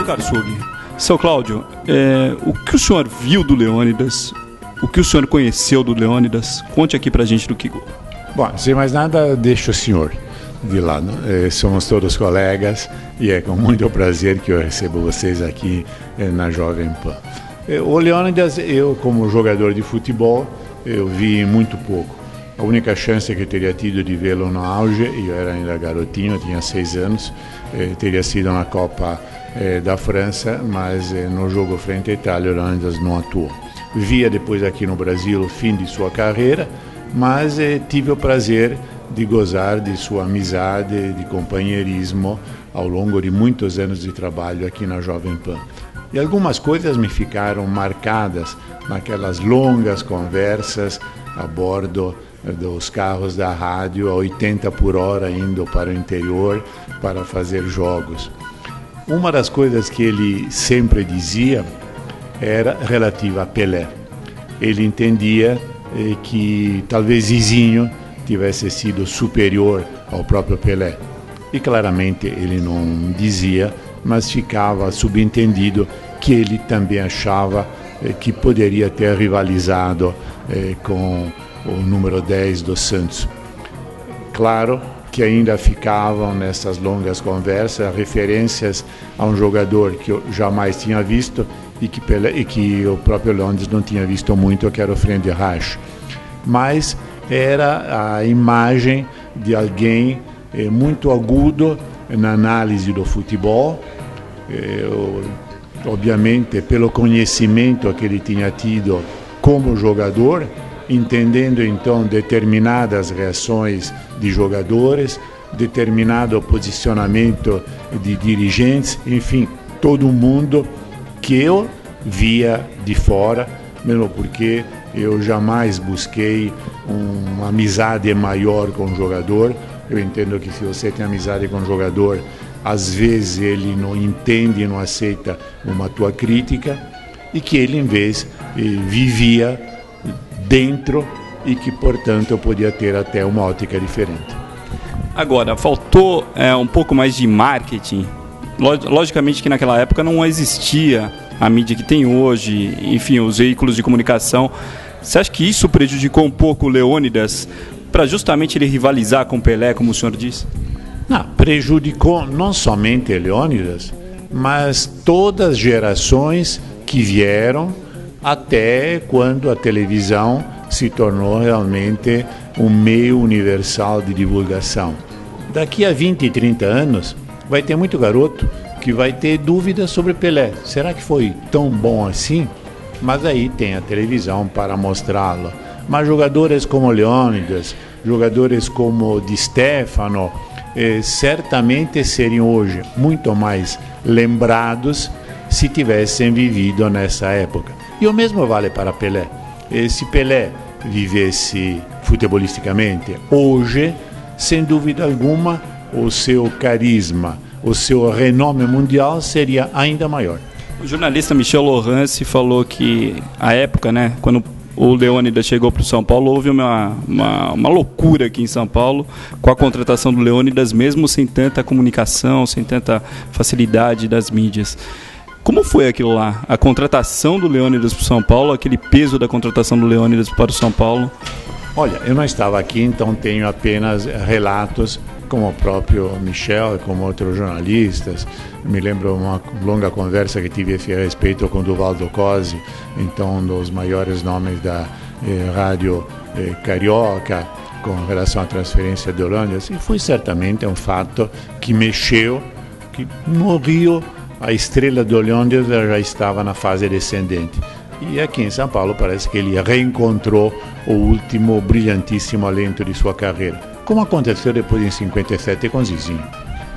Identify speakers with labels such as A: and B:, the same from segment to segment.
A: Cláudio Karsug. Seu Cláudio, o que o senhor viu do Leônidas? O que o senhor conheceu do Leônidas? Conte aqui pra gente do Kiko.
B: Bom, sem mais nada, deixo o senhor de lado. Somos todos colegas e é com muito prazer que eu recebo vocês aqui na Jovem Pan. O Leônidas, eu como jogador de futebol, eu vi muito pouco. A única chance que eu teria tido de vê-lo no auge, eu era ainda garotinho, tinha 6 anos, teria sido na Copa da França, mas no jogo frente à Itália o Leônidas não atuou. Via depois aqui no Brasil o fim de sua carreira, mas tive o prazer de gozar de sua amizade, de companheirismo ao longo de muitos anos de trabalho aqui na Jovem Pan. E algumas coisas me ficaram marcadas naquelas longas conversas a bordo dos carros da rádio a 80 por hora indo para o interior para fazer jogos. Uma das coisas que ele sempre dizia era relativa a Pelé. Ele entendia que talvez Zizinho tivesse sido superior ao próprio Pelé. E claramente ele não dizia, mas ficava subentendido que ele também achava que poderia ter rivalizado com o número 10 do Santos. Claro que ainda ficavam nessas longas conversas referências a um jogador que eu jamais tinha visto e que o próprio Leônidas não tinha visto muito, que era o Friend Reich. Mas era a imagem de alguém muito agudo na análise do futebol, obviamente pelo conhecimento que ele tinha tido como jogador, entendendo então determinadas reações de jogadores, determinado posicionamento de dirigentes, enfim, todo mundo que eu via de fora, mesmo porque eu jamais busquei uma amizade maior com o jogador. Eu entendo que se você tem amizade com o jogador, às vezes ele não entende, não aceita uma tua crítica, e que ele, em vez, vivia dentro e que, portanto, podia ter até uma ótica diferente.
A: Agora, faltou um pouco mais de marketing. Logicamente que naquela época não existia a mídia que tem hoje, enfim, os veículos de comunicação. Você acha que isso prejudicou um pouco o Leônidas para justamente ele rivalizar com o Pelé, como o senhor disse?
B: Não, prejudicou não somente o Leônidas, mas todas as gerações que vieram até quando a televisão se tornou realmente um meio universal de divulgação. Daqui a 20 e 30 anos, vai ter muito garoto que vai ter dúvidas sobre Pelé. Será que foi tão bom assim? Mas aí tem a televisão para mostrá-lo. Mas jogadores como Leônidas, jogadores como Di Stefano, certamente seriam hoje muito mais lembrados se tivessem vivido nessa época. E o mesmo vale para Pelé. Se Pelé vivesse futebolisticamente hoje, sem dúvida alguma, o seu carisma, o seu renome mundial seria ainda maior.
A: O jornalista Michel Laurence falou que a época, quando o Leônidas chegou para o São Paulo, houve uma loucura aqui em São Paulo com a contratação do Leônidas, mesmo sem tanta comunicação, sem tanta facilidade das mídias. Como foi aquilo lá? A contratação do Leônidas para o São Paulo, aquele peso da contratação do Leônidas para o São Paulo?
B: Olha, eu não estava aqui, então tenho apenas relatos, como o próprio Michel, como outros jornalistas. Me lembro uma longa conversa que tive a respeito com Duvaldo Cosi, então um dos maiores nomes da rádio carioca, com relação à transferência de Leônidas, e foi certamente um fato que mexeu, que no Rio a estrela do Leônidas já estava na fase descendente. E aqui em São Paulo parece que ele reencontrou o último brilhantíssimo alento de sua carreira, como aconteceu depois em 57 com Zizinho.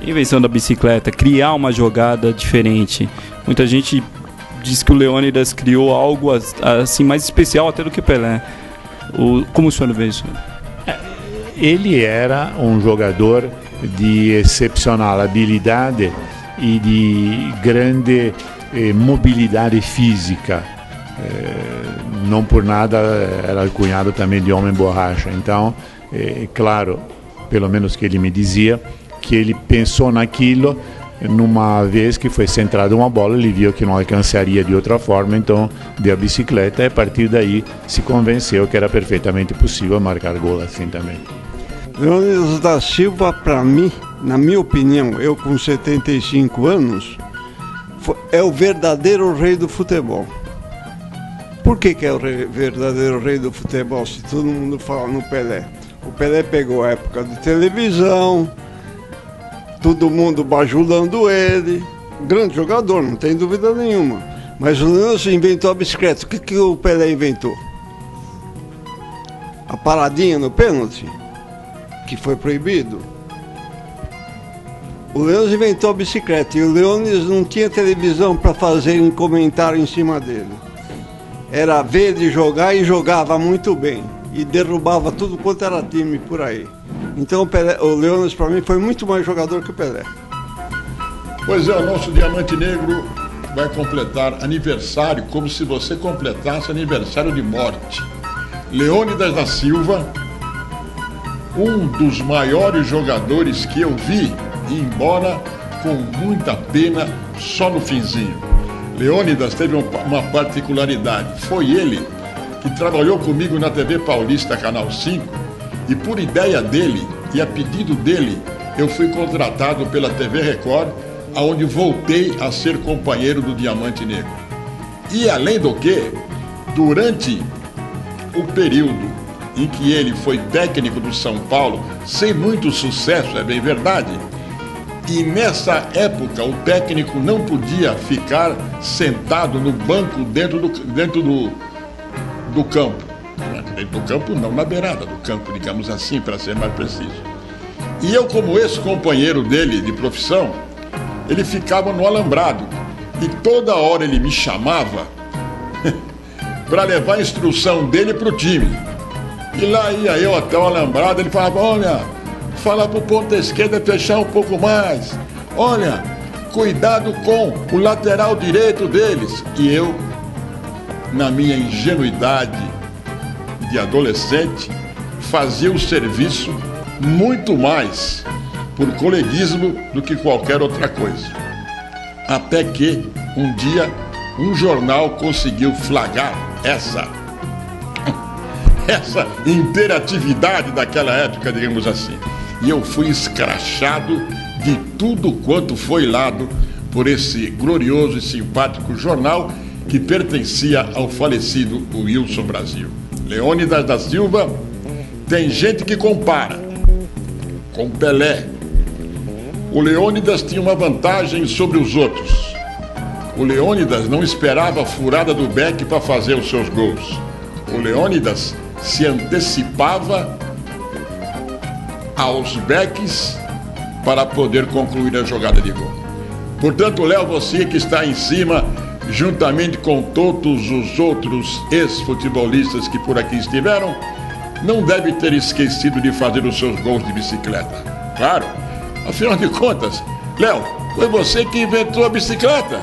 A: Invenção da bicicleta, criar uma jogada diferente. Muita gente diz que o Leônidas criou algo assim mais especial até do que Pelé. Como o senhor vê isso?
B: Ele era um jogador de excepcional habilidade e de grande mobilidade física. Não por nada era cunhado também de homem borracha. Então, claro, pelo menos que ele me dizia, que ele pensou naquilo Numa vez que foi centrada uma bola, ele viu que não alcançaria de outra forma, então deu a bicicleta e a partir daí se convenceu que era perfeitamente possível marcar gol assim também.
C: Leônidas da Silva, para mim, na minha opinião, eu com 75 anos, é o verdadeiro rei do futebol. Por que é o verdadeiro rei do futebol, se todo mundo fala no Pelé? O Pelé pegou a época de televisão, todo mundo bajulando ele, grande jogador, não tem dúvida nenhuma. Mas o Leônidas inventou a bicicleta. O que o Pelé inventou? A paradinha no pênalti, que foi proibido. O Leônidas inventou a bicicleta e o Leônidas não tinha televisão para fazer um comentário em cima dele. Era ver ele jogar e jogava muito bem. E derrubava tudo quanto era time por aí. Então o Leônidas para mim foi muito mais jogador que o Pelé.
D: Pois é, o nosso Diamante Negro vai completar aniversário como se você completasse aniversário de morte. Leônidas da Silva, um dos maiores jogadores que eu vi, embora com muita pena só no finzinho. Leônidas teve uma particularidade, foi ele que trabalhou comigo na TV Paulista Canal 5 e por ideia dele e a pedido dele eu fui contratado pela TV Record, aonde voltei a ser companheiro do Diamante Negro. E além do que, durante o período em que ele foi técnico do São Paulo, sem muito sucesso, é bem verdade, e nessa época o técnico não podia ficar sentado no banco dentro do campo. Dentro do campo não, na beirada do campo, digamos assim, para ser mais preciso. E eu, como ex-companheiro dele de profissão, ele ficava no alambrado. E toda hora ele me chamava para levar a instrução dele para o time. E lá ia eu até o alambrado, ele falava, olha, fala para o ponta esquerda fechar um pouco mais. Olha, cuidado com o lateral direito deles. E eu, na minha ingenuidade de adolescente, fazia o serviço muito mais por coleguismo do que qualquer outra coisa. Até que, um dia, um jornal conseguiu flagrar essa interatividade daquela época, digamos assim. E eu fui escrachado de tudo quanto foi lado por esse glorioso e simpático jornal que pertencia ao falecido Wilson Brasil. Leônidas da Silva, tem gente que compara com Pelé. O Leônidas tinha uma vantagem sobre os outros. O Leônidas não esperava a furada do Beck para fazer os seus gols. O Leônidas se antecipava aos Becks para poder concluir a jogada de gol. Portanto, Léo, você que está em cima, juntamente com todos os outros ex-futebolistas que por aqui estiveram, não deve ter esquecido de fazer os seus gols de bicicleta. Claro, afinal de contas, Léo, foi você que inventou a bicicleta.